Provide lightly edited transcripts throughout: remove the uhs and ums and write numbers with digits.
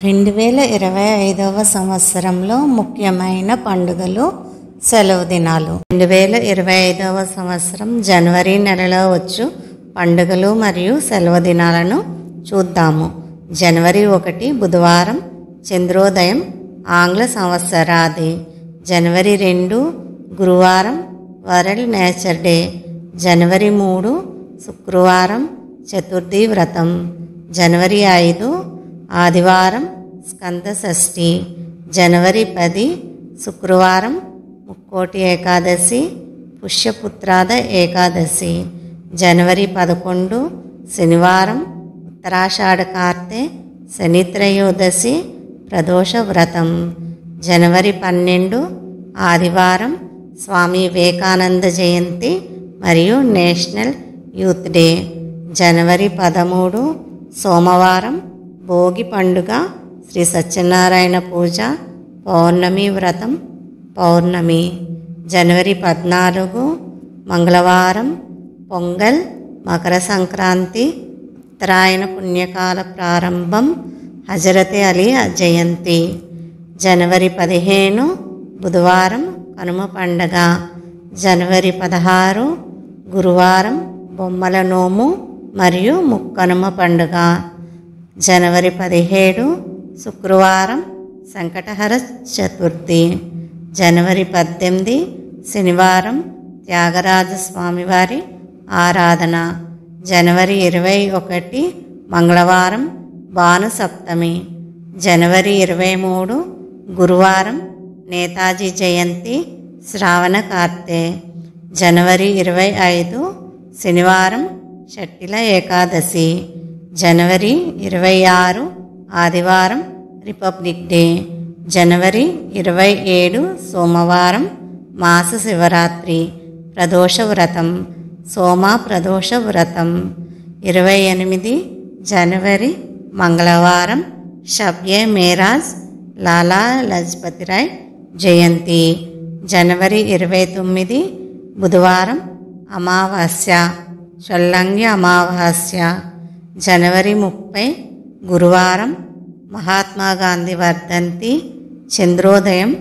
2025వ సంవత్సరంలో ముఖ్యమైన పండుగలు, సెలవు దినాలు. 2025వ సంవత్సరం జనవరి నెలలో వచ్చు పండుగలు మరియు సెలవు దినాలను చూద్దాము. జనవరి 1 బుధవారం చంద్రోదయం ఆంగ్ల సంవత్సరాది. జనవరి 2 గురువారం వరల్డ్ నేచర్ డే. జనవరి 3 శుక్రవారం చతుర్థి వ్రతం. జనవరి 5 ఆదివారం స్కంద షష్ఠి. జనవరి 10 శుక్రవారం ముక్కోటి ఏకాదశి పుష్యపుత్రాద ఏకాదశి. జనవరి 11 శనివారం ఉత్తరాషాఢ కార్తె శని త్రయోదశి ప్రదోష వ్రతం. జనవరి 12 ఆదివారం స్వామి వివేకానంద జయంతి మరియు నేషనల్ యూత్ డే. జనవరి 13 సోమవారం భోగి పండుగ, శ్రీ సత్యనారాయణ పూజ, పౌర్ణమి వ్రతం, పౌర్ణమి. జనవరి 14 మంగళవారం పొంగల్, మకర సంక్రాంతి, ఉత్తరాయణ పుణ్యకాల ప్రారంభం, హజరత్ అలీ జయంతి. జనవరి 15 బుధవారం కనుమ పండగ. జనవరి 16 గురువారం బొమ్మల నోము మరియు ముక్కనుమ పండుగ. జనవరి 17 శుక్రవారం సంకటహర చతుర్థి. జనవరి 18 శనివారం త్యాగరాజ స్వామివారి ఆరాధన. జనవరి 21 మంగళవారం భాను సప్తమి. జనవరి 23 గురువారం నేతాజీ జయంతి శ్రావణ కార్తె. జనవరి 25 శనివారం షట్టిల ఏకాదశి. జనవరి 26 ఆదివారం రిపబ్లిక్ డే. జనవరి 27 సోమవారం మాస శివరాత్రి ప్రదోష వ్రతం, సోమ ప్రదోష వ్రతం. 28 జనవరి మంగళవారం షబ్యే మేరాజ్ లాలా లజపతి రాయ్ జయంతి. జనవరి 29 బుధవారం అమావాస్య, చొల్లంగి అమావాస్య. జనవరి 30 గురువారం మహాత్మా గాంధీ వర్ధంతి, చంద్రోదయం,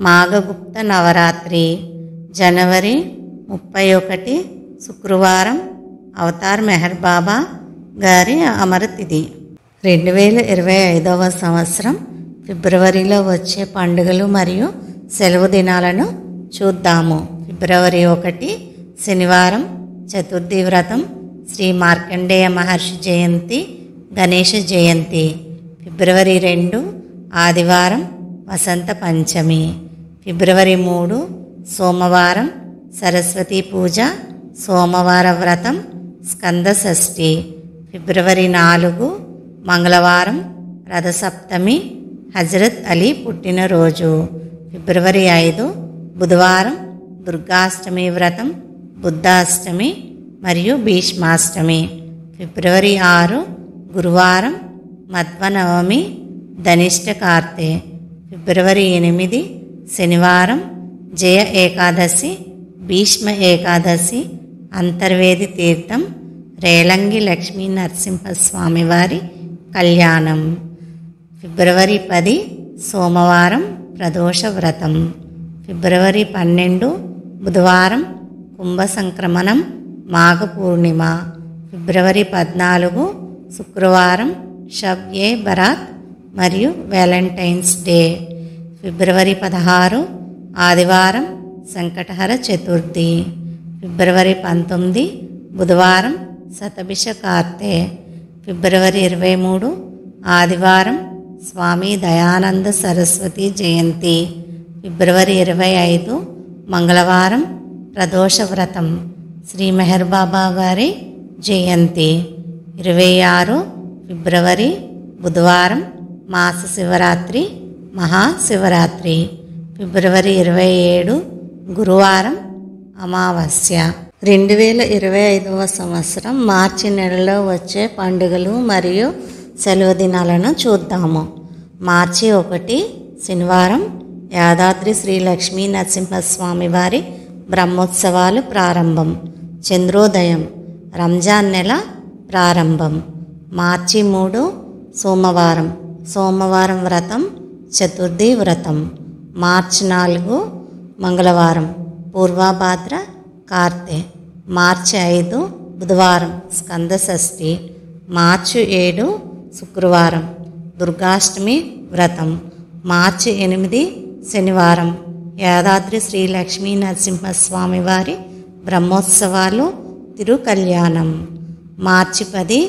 మాఘగుప్త నవరాత్రి. జనవరి 31 శుక్రవారం అవతార్ మెహర్ బాబా గారి అమరతిథి. 2025వ సంవత్సరం ఫిబ్రవరిలో వచ్చే పండుగలు మరియు సెలవు దినాలను చూద్దాము. ఫిబ్రవరి 1 శనివారం చతుర్థి వ్రతం, శ్రీ మార్కండేయ మహర్షి జయంతి, గణేష జయంతి. ఫిబ్రవరి 2 ఆదివారం వసంత పంచమి. ఫిబ్రవరి 3 సోమవారం సరస్వతి పూజ, సోమవార వ్రతం, స్కంద షష్ఠి. ఫిబ్రవరి 4 మంగళవారం రథసప్తమి, హజరత్ అలీ పుట్టినరోజు. ఫిబ్రవరి 5 బుధవారం దుర్గాష్టమి వ్రతం, బుద్ధాష్టమి మరియు భీష్మాష్టమి. ఫిబ్రవరి 6 గురువారం మధ్వనవమి, ధనిష్ట కార్తె. ఫిబ్రవరి 8 శనివారం జయ ఏకాదశి, భీష్మ ఏకాదశి, అంతర్వేది తీర్థం, రేలంగి లక్ష్మీ నరసింహస్వామి వారి కళ్యాణం. ఫిబ్రవరి 10 సోమవారం ప్రదోష వ్రతం. ఫిబ్రవరి 12 బుధవారం కుంభ సంక్రమణం, మాఘ పూర్ణిమ. ఫిబ్రవరి 14 శుక్రవారం షబ్ ఏ బరాత్ మరియు వ్యాలంటైన్స్ డే. ఫిబ్రవరి 16 ఆదివారం సంకటహర చతుర్థి. ఫిబ్రవరి 19 బుధవారం శతభిష కార్తె. ఫిబ్రవరి 23 ఆదివారం స్వామి దయానంద సరస్వతి జయంతి. ఫిబ్రవరి 25 మంగళవారం ప్రదోష వ్రతం, శ్రీ మెహర్ బాబా గారి జయంతి. 26 ఫిబ్రవరి బుధవారం మాస శివరాత్రి, మహాశివరాత్రి. ఫిబ్రవరి 27 గురువారం అమావాస్య. 2025వ సంవత్సరం మార్చి నెలలో వచ్చే పండుగలు మరియు సెలవు దినాలను చూద్దాము. మార్చి 1 శనివారం యాదాద్రి శ్రీ లక్ష్మీ నరసింహస్వామి వారి బ్రహ్మోత్సవాలు ప్రారంభం. చంద్రోదయం, రంజాన్ నెల ప్రారంభం. మార్చి 3 సోమవారం సోమవారం వ్రతం చతుర్థి వ్రతం. మార్చి 4 మంగళవారం పూర్వభాద్ర కార్తె. మార్చి 5 బుధవారం స్కంద షష్ఠి. మార్చి 7 శుక్రవారం దుర్గాష్టమి వ్రతం. మార్చి 8 శనివారం యాదాద్రి శ్రీ లక్ష్మీ నరసింహస్వామి వారి బ్రహ్మోత్సవాలు తిరుకల్యాణం. మార్చి 10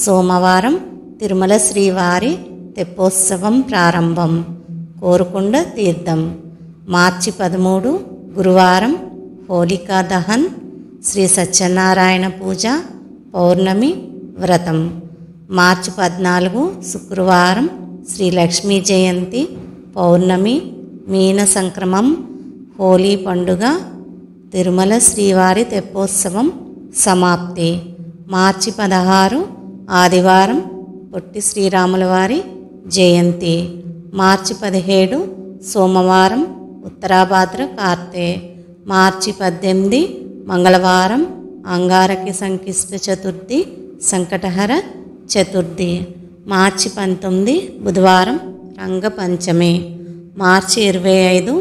సోమవారం తిరుమల శ్రీవారి తెప్పోత్సవం ప్రారంభం, కోరుకొండ తీర్థం. మార్చి 13 గురువారం హోలికా దహన్, శ్రీ సత్యనారాయణ పూజ, పౌర్ణమి వ్రతం. మార్చి 14 శుక్రవారం శ్రీ లక్ష్మీ జయంతి, పౌర్ణమి, మీన సంక్రమం, హోలీ పండుగ, తిరుమల శ్రీవారి తెప్పోత్సవం సమాప్తి. మార్చి 16 ఆదివారం పొట్టి శ్రీరాముల వారి జయంతి. మార్చి 17 సోమవారం ఉత్తరాభాద్ర కార్తె. మార్చి 18 మంగళవారం అంగారకి సంకిష్ట చతుర్థి, సంకటహర చతుర్థి. మార్చి 19 బుధవారం రంగపంచమి. మార్చి 25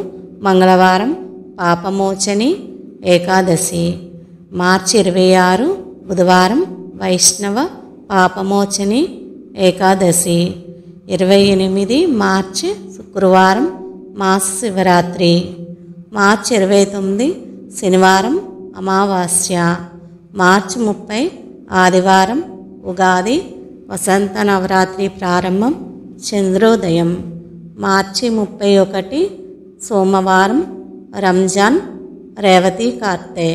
మంగళవారం పాపమోచని ఏకాదశి. మార్చి 26 బుధవారం వైష్ణవ పాపమోచని ఏకాదశి. 28 మార్చి శుక్రవారం మాస శివరాత్రి. మార్చి 29 శనివారం అమావాస్య. మార్చి 30 ఆదివారం ఉగాది, వసంత నవరాత్రి ప్రారంభం, చంద్రోదయం. మార్చి 31 సోమవారం రంజాన్, రేవతి కార్తె.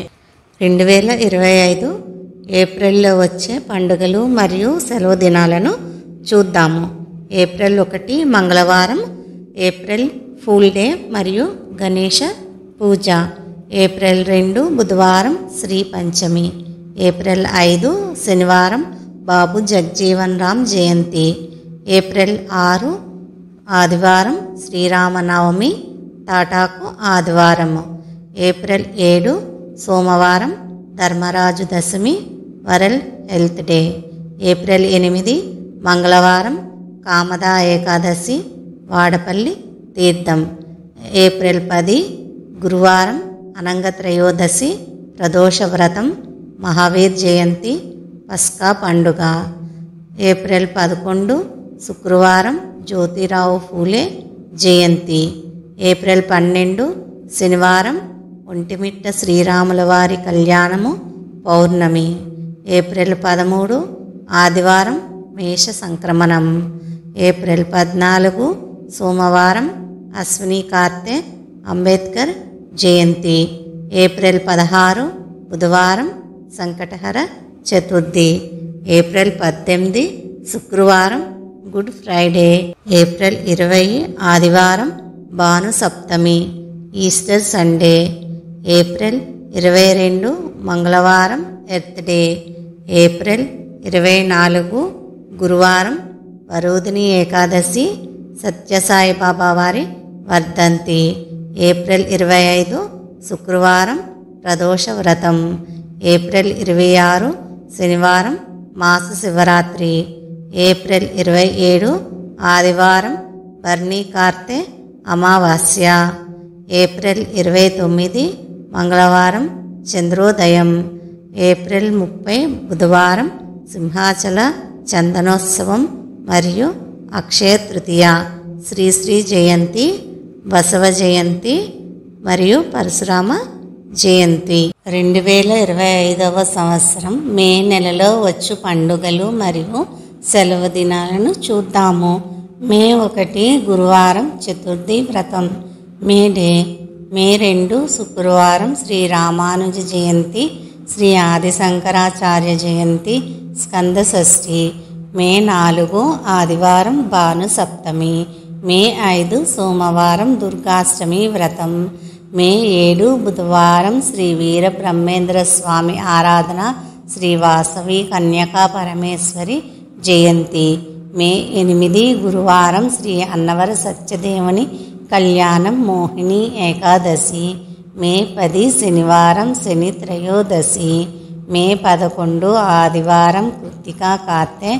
2025 ఏప్రిల్లో వచ్చే పండుగలు మరియు సెలవు దినాలను చూద్దాము. ఏప్రిల్ 1 మంగళవారం, ఏప్రిల్ ఫూల్ డే మరియు గణేష పూజ. ఏప్రిల్ 2 బుధవారం శ్రీ పంచమి. ఏప్రిల్ 5 శనివారం బాబు జగ్జీవన్ రామ్ జయంతి. ఏప్రిల్ 6 ఆదివారం శ్రీరామనవమి, తాటాకు ఆదివారము. ఏప్రిల్ 7 సోమవారం ధర్మరాజు దశమి, వరల్డ్ హెల్త్ డే. ఏప్రిల్ 8 మంగళవారం కామదా ఏకాదశి, వాడపల్లి తీర్థం. ఏప్రిల్ 10 గురువారం అనంగ త్రయోదశి, ప్రదోష వ్రతం, మహావీర్ జయంతి, పస్కా పండుగ. ఏప్రిల్ 11 శుక్రవారం జ్యోతిరావు ఫూలే జయంతి. ఏప్రిల్ 12 శనివారం ఒంటిమిట్ట శ్రీరాముల వారి కళ్యాణము, పౌర్ణమి. ఏప్రిల్ 13 ఆదివారం మేష సంక్రమణం. ఏప్రిల్ 14 సోమవారం అశ్విని కార్తె, అంబేద్కర్ జయంతి. ఏప్రిల్ 16 బుధవారం సంకటహర చతుర్థి. ఏప్రిల్ 18 శుక్రవారం గుడ్ ఫ్రైడే. ఏప్రిల్ 20 ఆదివారం భాను సప్తమి, ఈస్టర్ సండే. ఏప్రిల్ 22 మంగళవారం ఎర్త్ డే. ఏప్రిల్ 24 గురువారం వరోధిని ఏకాదశి, సత్యసాయిబాబా వారి వర్ధంతి. ఏప్రిల్ 25 శుక్రవారం ప్రదోష వ్రతం. ఏప్రిల్ 26 శనివారం మాస శివరాత్రి. ఏప్రిల్ 27 ఆదివారం బర్నీ కార్తె, అమావాస్య. ఏప్రిల్ 29 మంగళవారం చంద్రోదయం. ఏప్రిల్ 30 బుధవారం సింహాచల చందనోత్సవం మరియు అక్షయ తృతీయ. శ్రీ జయంతి, బసవ జయంతి మరియు పరశురామ జయంతి. 2025 సంవత్సరం మే నెలలో వచ్చు పండుగలు మరియు సెలవు దినాలను చూద్దాము. మే 1 గురువారం చతుర్థి వ్రతం, మే డే. మే 2 శుక్రవారం శ్రీ రామానుజ జయంతి, శ్రీ ఆదిశంకరాచార్య జయంతి, స్కంద షష్ఠి. మే 4 ఆదివారం భాను సప్తమి. మే 5 సోమవారం దుర్గాష్టమి వ్రతం. మే 7 బుధవారం శ్రీ వీర బ్రహ్మేంద్ర స్వామి ఆరాధన, శ్రీ వాసవి కన్యకా పరమేశ్వరి జయంతి. మే 8 గురువారం శ్రీ అన్నవర సత్యదేవుని కళ్యాణం, మోహిని ఏకాదశి. మే 10 శనివారం శని త్రయోదశి. మే 11 ఆదివారం కృత్తికా కార్తె.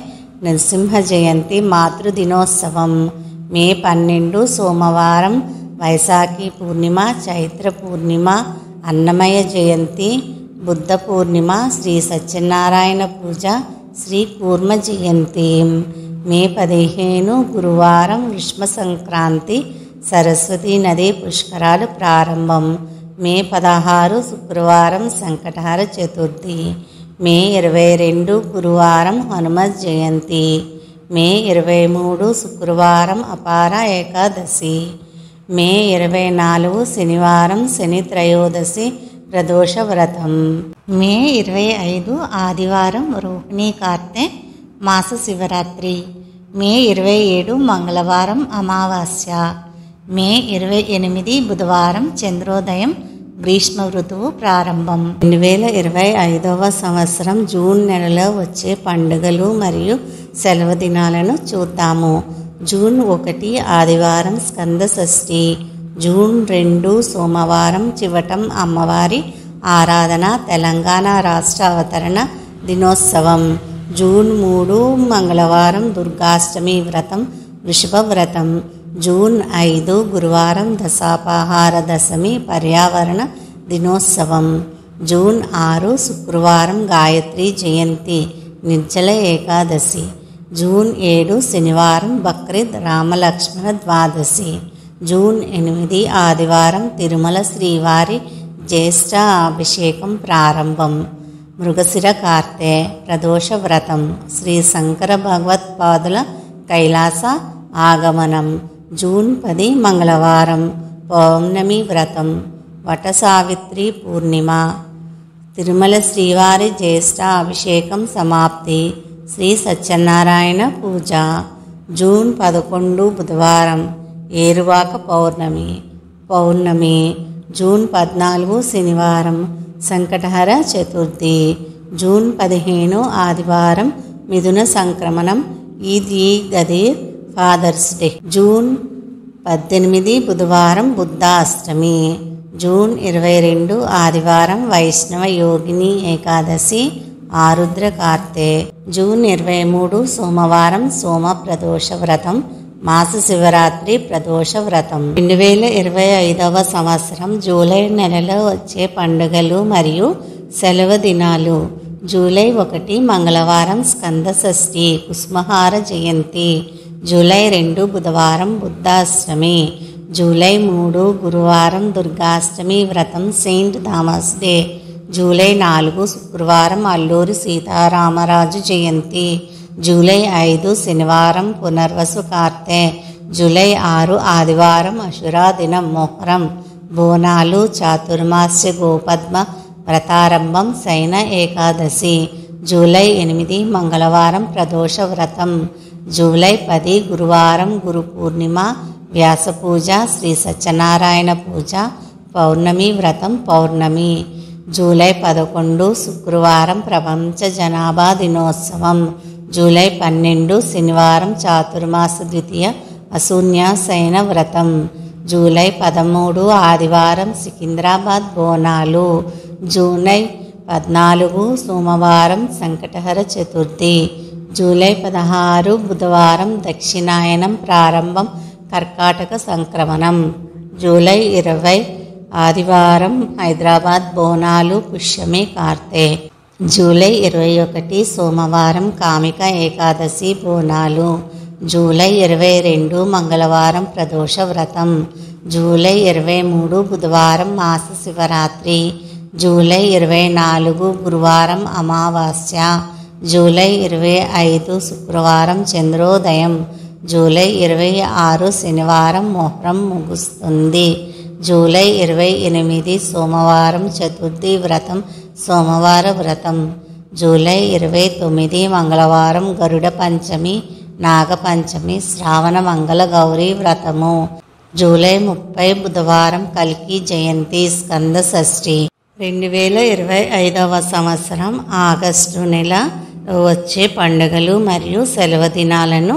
నరసింహ జయంతి మాతృదినోత్సవం. మే 12 సోమవారం వైశాఖి పూర్ణిమ, చైత్ర పూర్ణిమ, అన్నమయ జయంతి, బుద్ధ పూర్ణిమ, శ్రీ సత్యనారాయణ పూజ, శ్రీ కూర్మ జయంతి. మే 15 గురువారం వృష్మ సంక్రాంతి, సరస్వతీ నది పుష్కరాలు ప్రారంభం. మే 16 శుక్రవారం సంకటహర చతుర్థి. మే 22 గురువారం హనుమత్ జయంతి. మే 23 శుక్రవారం అపార ఏకాదశి. మే 24 శనివారం శని త్రయోదశి ప్రదోష వ్రతం. మే 25 ఆదివారం రోహిణీ కార్తె మాస శివరాత్రి. మే 27 మంగళవారం అమావాస్య. మే 28 బుధవారం చంద్రోదయం, గ్రీష్మ ఋతువు ప్రారంభం. 2025 సంవత్సరం జూన్ నెలలో వచ్చే పండుగలు మరియు సెలవు దినాలను చూద్దాము. జూన్ 1 ఆదివారం స్కంద షష్ఠి. జూన్ 2 సోమవారం చివటం అమ్మవారి ఆరాధన, తెలంగాణ రాష్ట్ర అవతరణ దినోత్సవం. జూన్ 3 మంగళవారం దుర్గాష్టమి వ్రతం, వృషభ వ్రతం. జూన్ 5 గురువారం దశాపహార దశమి, పర్యావరణ దినోత్సవం. జూన్ 6 శుక్రవారం గాయత్రి జయంతి, నిర్జల ఏకాదశి. జూన్ 7 శనివారం బక్రీద్, రామలక్ష్మణ ద్వాదశి. జూన్ 8 ఆదివారం తిరుమల శ్రీవారి జ్యేష్ఠ అభిషేకం ప్రారంభం. మృగశిర కార్తె ప్రదోష వ్రతం, శ్రీ శంకర భగవత్పాదుల కైలాస ఆగమనం. జూన్ 10 మంగళవారం పౌర్ణమి వ్రతం, వట సావిత్రి పూర్ణిమ. తిరుమల శ్రీవారి జ్యేష్ఠ అభిషేకం సమాప్తి, శ్రీ సత్యనారాయణ పూజ. జూన్ 11 బుధవారం ఏరువాక పౌర్ణమి. జూన్ 14 శనివారం సంకటహర చతుర్థి. జూన్ 15 ఆదివారం మిథున సంక్రమణం, ఈద్ ఈ గదీర్ ఫాదర్స్ డే. జూన్ 18 బుధవారం బుద్ధ అష్టమి. జూన్ 22 ఆదివారం వైష్ణవ యోగిని ఏకాదశి, ఆరుద్ర కార్తె. జూన్ 23 సోమవారం సోమ ప్రదోష వ్రతం, మాస శివరాత్రి ప్రదోష వ్రతం. 2025 సంవత్సరం జూలై నెలలో వచ్చే పండుగలు మరియు సెలవు దినాలు. జూలై 1 మంగళవారం స్కంద షష్ఠి, కుస్మహార జయంతి. జూలై 2 బుధవారం బుద్ధాష్టమి. జూలై 3 గురువారం దుర్గాష్టమి వ్రతం, సెయింట్ థామస్ డే. జూలై 4 శుక్రవారం అల్లూరి సీతారామరాజు జయంతి. జూలై 5 శనివారం పునర్వసు కార్తె. జూలై 6 ఆదివారం అశురా దినం, మొహరం. బోనాలు, చాతుర్మాస్య గోపద్మ వ్రతారంభం, శయన ఏకాదశి. జూలై 8 మంగళవారం ప్రదోష వ్రతం. జూలై 10 గురువారం గురు పూర్ణిమ, వ్యాస పూజ, శ్రీ సత్యనారాయణ పూజ, పౌర్ణమి వ్రతం, పౌర్ణమి. జూలై 11 శుక్రవారం ప్రపంచ జనాభా దినోత్సవం. జూలై 12 శనివారం చాతుర్మాస ద్వితీయ అశూన్యాశయన వ్రతం. జూలై 13 ఆదివారం సికింద్రాబాద్ బోనాలు. జూలై 14 సోమవారం సంకటహర చతుర్థి. జూలై 16 బుధవారం దక్షిణాయనం ప్రారంభం, కర్కాటక సంక్రమణం. జూలై 20 ఆదివారం హైదరాబాద్ బోనాలు, పుష్యమి కార్తె. జూలై 21 సోమవారం కామిక ఏకాదశి బోనాలు. జూలై 22 మంగళవారం ప్రదోష వ్రతం. జూలై 23 బుధవారం మాస శివరాత్రి. జూలై 24 గురువారం అమావాస్య. జూలై 25 శుక్రవారం చంద్రోదయం. జూలై 26 శనివారం మొహరం ముగుస్తుంది. జూలై 28 సోమవారం చతుర్థి వ్రతం, సోమవార వ్రతం. జూలై 29 మంగళవారం గరుడ పంచమి, నాగపంచమి, శ్రావణ మంగళ గౌరీ వ్రతము. జూలై 30 బుధవారం కల్కి జయంతి, స్కంద షష్ఠి. 2025 సంవత్సరం ఆగస్టు నెల వచ్చే పండుగలు మరియు సెలవు దినాలను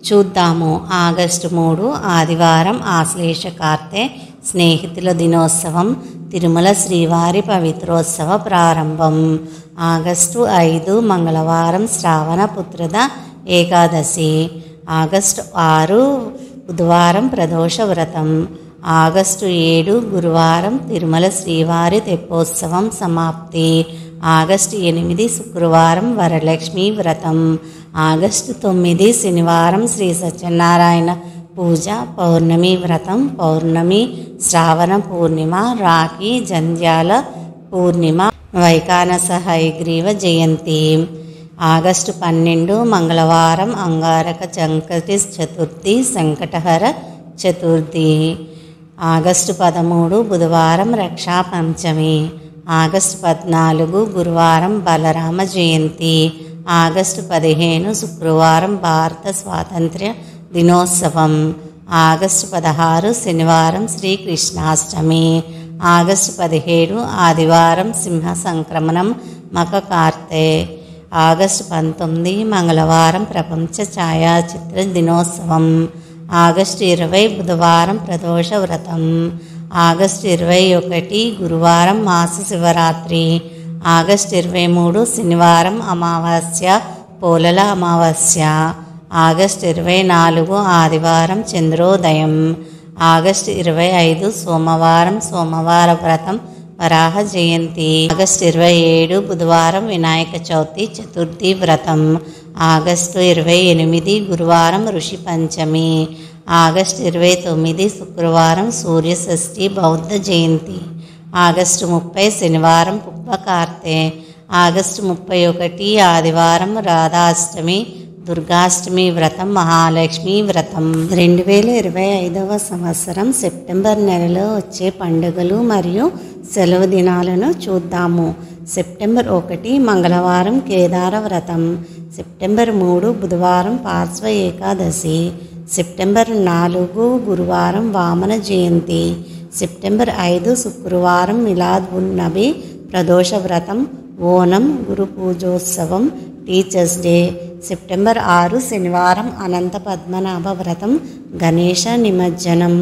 చూద్దాము. ఆగస్టు 3 ఆదివారం ఆశ్లేష కార్తె, స్నేహితుల దినోత్సవం, తిరుమల శ్రీవారి పవిత్రోత్సవ ప్రారంభం. ఆగస్టు 5 మంగళవారం శ్రావణ పుత్రద ఏకాదశి. ఆగస్టు 6 బుధవారం ప్రదోష వ్రతం. ఆగస్టు 7 గురువారం తిరుమల శ్రీవారి తెప్పోత్సవం సమాప్తి. ఆగస్టు 8 శుక్రవారం వరలక్ష్మి వ్రతం. ఆగస్టు 9 శనివారం శ్రీ సత్యనారాయణ పూజ పౌర్ణమి వ్రతం. పౌర్ణమి శ్రావణ పూర్ణిమ, రాఖీ, జంధ్యాల పూర్ణిమ, వైకానస హయగ్రీవ జయంతి. ఆగస్టు 12 మంగళవారం అంగారక సంకటి చతుర్థి, సంకటహర చతుర్థి. ఆగస్టు 13 బుధవారం రక్షా పంచమి. ఆగస్టు 14 గురువారం బలరామ జయంతి. ఆగస్టు 15 శుక్రవారం భారత స్వాతంత్ర్య దినోత్సవం. ఆగస్టు 16 శనివారం శ్రీకృష్ణాష్టమి. ఆగస్టు 17 ఆదివారం సింహ సంక్రమణం మక కార్తె. ఆగస్టు 19 మంగళవారం ప్రపంచ ఛాయాచిత్ర దినోత్సవం. ఆగస్టు 20 బుధవారం ప్రదోష వ్రతం. ఆగస్టు 21 గురువారం మాస శివరాత్రి. ఆగస్టు 23 శనివారం అమావాస్య, పోలల అమావాస్య. ఆగస్టు 24 ఆదివారం చంద్రోదయం. ఆగస్టు 25 సోమవారం సోమవార వ్రతం వరాహ జయంతి. ఆగస్టు 27 బుధవారం వినాయక చవితి చతుర్థి వ్రతం. ఆగస్టు 28 గురువారం ఋషి పంచమి. ఆగస్టు 29 శుక్రవారం సూర్య షష్ఠి బౌద్ధ జయంతి. ఆగస్టు 30 శనివారం పుబ్బ కార్తె. ఆగస్టు 31 ఆదివారం రాధాష్టమి, దుర్గాష్టమి వ్రతం, మహాలక్ష్మి వ్రతం. 2025వ సంవత్సరం సెప్టెంబర్ నెలలో వచ్చే పండుగలు మరియు సెలవు దినాలను చూద్దాము. సెప్టెంబర్ 1 మంగళవారం కేదార వ్రతం. సెప్టెంబర్ 3 బుధవారం పార్శ్వ ఏకాదశి. సెప్టెంబర్ 4 గురువారం వామన జయంతి. సెప్టెంబర్ 5 శుక్రవారం మిలాద్ ఉన్ నబీ ప్రదోష వ్రతం, ఓనం, గురు పూజోత్సవం, టీచర్స్ డే. సెప్టెంబర్ 6 శనివారం అనంత పద్మనాభ వ్రతం, గణేష నిమజ్జనం.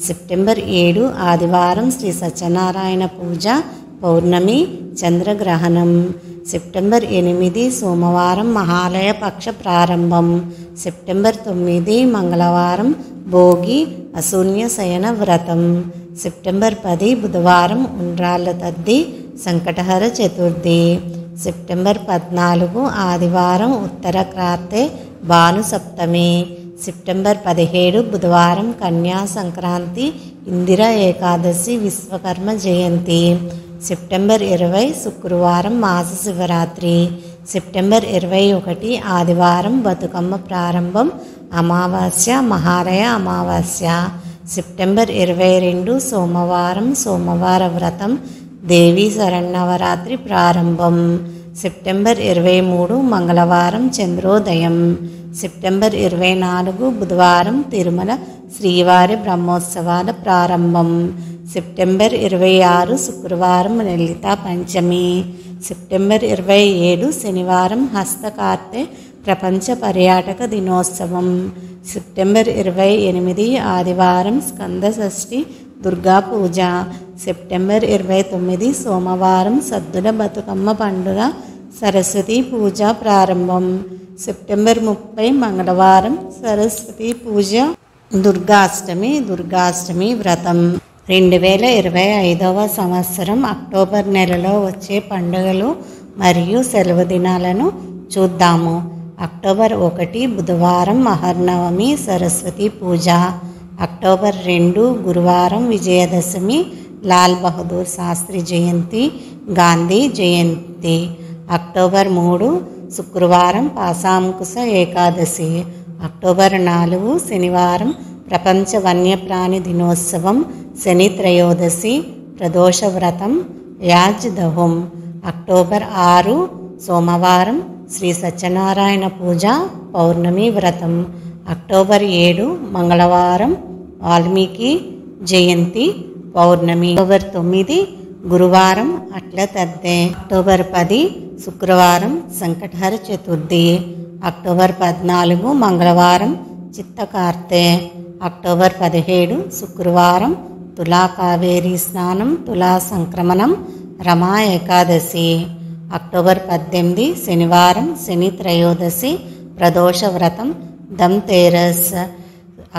సెప్టెంబర్ 7 ఆదివారం శ్రీ సత్యనారాయణ పూజ, పౌర్ణమి, చంద్రగ్రహణం. సెప్టెంబర్ 8 సోమవారం మహాలయ పక్ష ప్రారంభం. సెప్టెంబర్ 9 మంగళవారం భోగి, అశూన్య శయన వ్రతం. సెప్టెంబర్ 10 బుధవారం ఉండ్రాళ్ళ తద్ది, సంకటహర చతుర్థి. సెప్టెంబర్ 14 ఆదివారం ఉత్తర కార్తె, భాను సప్తమి. సెప్టెంబర్ 17 బుధవారం కన్యా సంక్రాంతి, ఇందిర ఏకాదశి, విశ్వకర్మ జయంతి. సెప్టెంబర్ 20 శుక్రవారం మాస శివరాత్రి. సెప్టెంబర్ 21 ఆదివారం బతుకమ్మ ప్రారంభం, అమావాస్య, మహాలయ అమావాస్య. సెప్టెంబర్ 22 సోమవారం సోమవార వ్రతం, దేవీ శరన్నవరాత్రి ప్రారంభం. సెప్టెంబర్ 23 మంగళవారం చంద్రోదయం. సెప్టెంబర్ 24 బుధవారం తిరుమల శ్రీవారి బ్రహ్మోత్సవాల ప్రారంభం. సెప్టెంబర్ 26 శుక్రవారం లలిత పంచమి. సెప్టెంబర్ 27 శనివారం హస్తకార్తె ప్రపంచ పర్యాటక దినోత్సవం. సెప్టెంబర్ 28 ఆదివారం స్కంద షష్ఠి, దుర్గా పూజ. సెప్టెంబర్ 29 సోమవారం సద్దుల బతుకమ్మ పండుగ, సరస్వతి పూజ ప్రారంభం. సెప్టెంబర్ 30 మంగళవారం సరస్వతి పూజ, దుర్గాష్టమి వ్రతం. 2025వ సంవత్సరం అక్టోబర్ నెలలో వచ్చే పండుగలు మరియు సెలవు దినాలను చూద్దాము. అక్టోబర్ 1 బుధవారం మహర్నవమి, సరస్వతి పూజ. అక్టోబర్ 2 గురువారం విజయదశమి, లాల్ బహదూర్ శాస్త్రి జయంతి, గాంధీ జయంతి. అక్టోబర్ 3 శుక్రవారం పాశాంకుశ ఏకాదశి. అక్టోబర్ 4 శనివారం ప్రపంచ వన్యప్రాణి దినోత్సవం, శని త్రయోదశి, ప్రదోష వ్రతం, యాజ్ దహుం. అక్టోబర్ 6 సోమవారం శ్రీ సత్యనారాయణ పూజ, పౌర్ణమి వ్రతం. అక్టోబర్ 7 మంగళవారం వాల్మీకి జయంతి, పౌర్ణమి. అక్టోబర్ 9 గురువారం అట్ల తద్దే. అక్టోబర్ 10 శుక్రవారం సంకటహర చతుర్థి. అక్టోబర్ 14 మంగళవారం చిత్తకార్తె. అక్టోబర్ 17 శుక్రవారం తులా కావేరీ స్నానం, తులా సంక్రమణం, రమా ఏకాదశి. అక్టోబర్ 18 శనివారం శని త్రయోదశి, ప్రదోష వ్రతం ధన్తేరస్.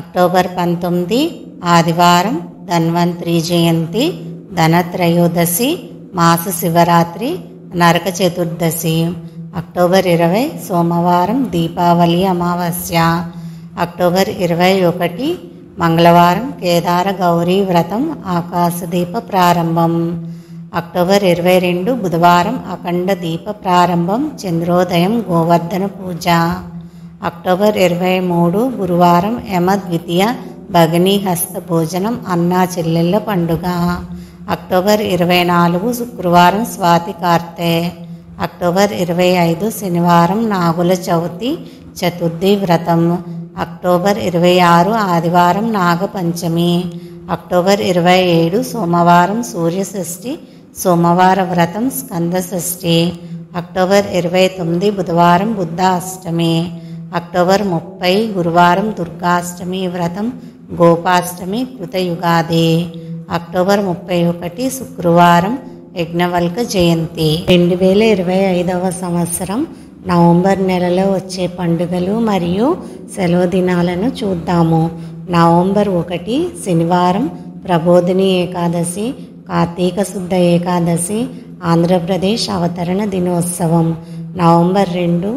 అక్టోబర్ 19 ఆదివారం ధన్వంతరి జయంతి, ధనత్రయోదశి, మాస శివరాత్రి, నరక చతుర్దశి. అక్టోబర్ 20 సోమవారం దీపావళి అమావాస్య. అక్టోబర్ 21 మంగళవారం కేదార గౌరీ వ్రతం ఆకాశదీప ప్రారంభం. అక్టోబర్ 22 బుధవారం అఖండ దీప ప్రారంభం, చంద్రోదయం, గోవర్ధన పూజ. అక్టోబర్ 23 గురువారం యమ ద్వితీయ, భగినీ హస్త భోజనం, అన్నా చెల్లెళ్ళ పండుగ. అక్టోబర్ 24 శుక్రవారం స్వాతి కార్తె. అక్టోబర్ 25 శనివారం నాగుల చవితి, చతుర్థి వ్రతం. అక్టోబర్ 26 ఆదివారం నాగపంచమి. అక్టోబర్ 27 సోమవారం సూర్యషష్ఠి, సోమవార వ్రతం, స్కంద షష్ఠి. అక్టోబర్ 29 బుధవారం బుద్ధ అష్టమి. అక్టోబర్ 30 గురువారం దుర్గాష్టమి వ్రతం, గోపాష్టమి, కృతయుగాది. అక్టోబర్ 31 శుక్రవారం యజ్ఞవల్క జయంతి. 2025వ సంవత్సరం నవంబర్ నెలలో వచ్చే పండుగలు మరియు సెలవు దినాలను చూద్దాము. నవంబర్ 1 శనివారం ప్రబోధిని ఏకాదశి, కార్తీక శుద్ధ ఏకాదశి, ఆంధ్రప్రదేశ్ అవతరణ దినోత్సవం. నవంబర్ 2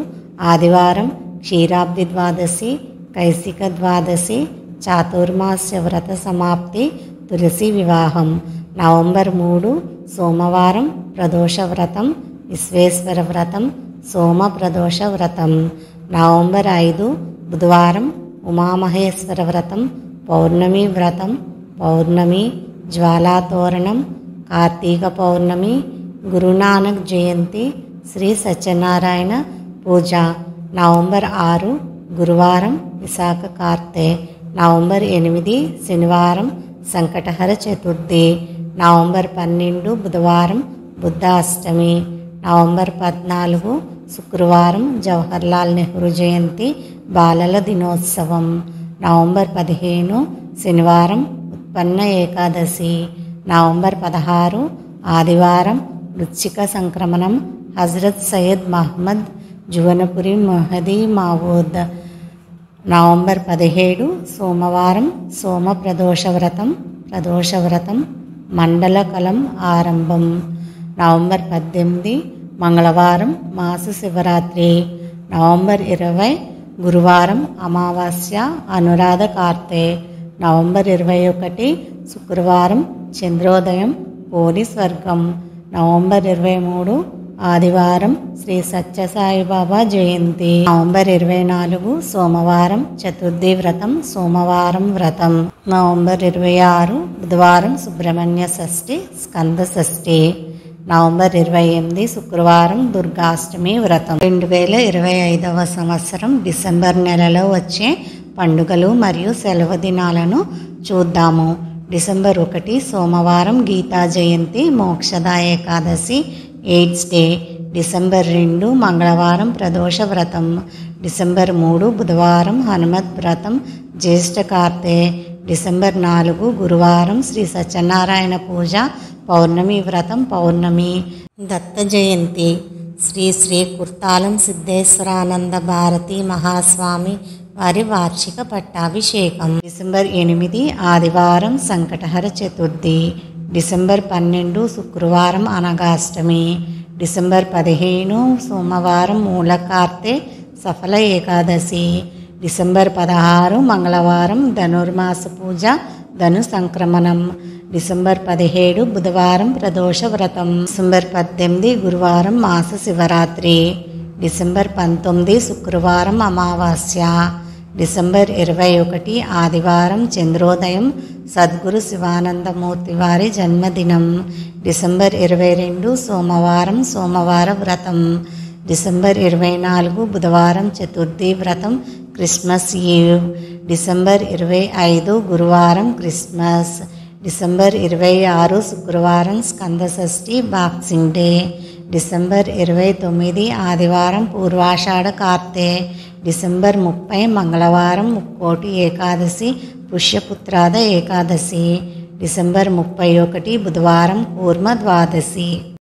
ఆదివారం క్షీరాబ్ది ద్వాదశి, కైసిక ద్వాదశి, చాతుర్మాస్య వ్రత సమాప్తి, తులసి వివాహం. నవంబర్ 3 సోమవారం ప్రదోష వ్రతం, విశ్వేశ్వర వ్రతం, సోమ ప్రదోష వ్రతం. నవంబర్ 5 బుధవారం ఉమామహేశ్వర వ్రతం, పౌర్ణమి వ్రతం, పౌర్ణమి, జ్వాలాతోరణం, కార్తీక పౌర్ణమి, గురునానక్ జయంతి, శ్రీ సత్యనారాయణ పూజ. నవంబర్ 6 గురువారం విశాఖ కార్తె. నవంబర్ 8 శనివారం సంకటహర చతుర్థి. నవంబర్ 12 బుధవారం బుద్ధ అష్టమి. నవంబర్ 14 శుక్రవారం జవహర్లాల్ నెహ్రూ జయంతి, బాలల దినోత్సవం. నవంబర్ 15 శనివారం ఉత్పన్న ఏకాదశి. నవంబర్ 16 ఆదివారం వృశ్చిక సంక్రమణం, హజరత్ సయ్యద్ మహమ్మద్ జువనపురి మహదీ మావూద్. నవంబర్ 17 సోమవారం సోమ ప్రదోష వ్రతం, మండల కలం ఆరంభం. నవంబర్ 18 మంగళవారం మాస శివరాత్రి. నవంబర్ 20 గురువారం అమావాస్య, అనురాధ కార్తె. నవంబర్ 21 శుక్రవారం చంద్రోదయం, పోలి స్వర్గం. నవంబర్ 23 ఆదివారం శ్రీ సత్యసాయిబాబా జయంతి. నవంబర్ 24 సోమవారం చతుర్థి వ్రతం, సోమవారం వ్రతం. నవంబర్ 26 బుధవారం సుబ్రహ్మణ్య షష్ఠి, స్కంద షష్ఠి. నవంబర్ 28 శుక్రవారం దుర్గాష్టమి వ్రతం. 2025వ సంవత్సరం డిసెంబర్ నెలలో వచ్చే పండుగలు మరియు సెలవు దినాలను చూద్దాము. డిసెంబర్ 1 సోమవారం Gita Jayanti, Mokshada Ekadashi, AIDS day. December 2 మంగళవారం ప్రదోష వ్రతం. డిసెంబర్ 3 బుధవారం హనుమత్ వ్రతం, జ్యేష్ఠ కార్తె. డిసెంబర్ 4 గురువారం శ్రీ సత్యనారాయణ పూజ, పౌర్ణమి వ్రతం, పౌర్ణమి. దత్త జయంతి. శ్రీ శ్రీ కుర్తాలం సిద్ధేశ్వరానంద భారతి మహాస్వామి వారి వార్షిక పట్టాభిషేకం. డిసెంబర్ 8 ఆదివారం సంకటహర చతుర్థి. డిసెంబర్ 12 శుక్రవారం అనగాష్టమి. డిసెంబర్ 15 సోమవారం మూల కార్తె, సఫల ఏకాదశి. డిసెంబర్ 16 మంగళవారం ధనుర్మాస పూజ, ధను సంక్రమణం. డిసెంబర్ 17 బుధవారం ప్రదోష వ్రతం. డిసెంబర్ 18 గురువారం మాస శివరాత్రి. డిసెంబర్ 19 శుక్రవారం అమావాస్య. డిసెంబర్ 21 ఆదివారం చంద్రోదయం, సద్గురు శివానందమూర్తి వారి జన్మదినం. డిసెంబర్ 22 సోమవారం, సోమవార వ్రతం. డిసెంబర్ 24 బుధవారం చతుర్థి వ్రతం, క్రిస్మస్ ఈవ్. డిసెంబర్ 25 గురువారం క్రిస్మస్. డిసెంబర్ 26 శుక్రవారం స్కంద షష్ఠి, బాక్సింగ్ డే. డిసెంబర్ 29 ఆదివారం పూర్వాషాఢ కార్తె. డిసెంబర్ 30 మంగళవారం ముక్కోటి ఏకాదశి, పుష్యపుత్రాద ఏకాదశి. డిసెంబర్ 31 బుధవారం కూర్మ ద్వాదశి.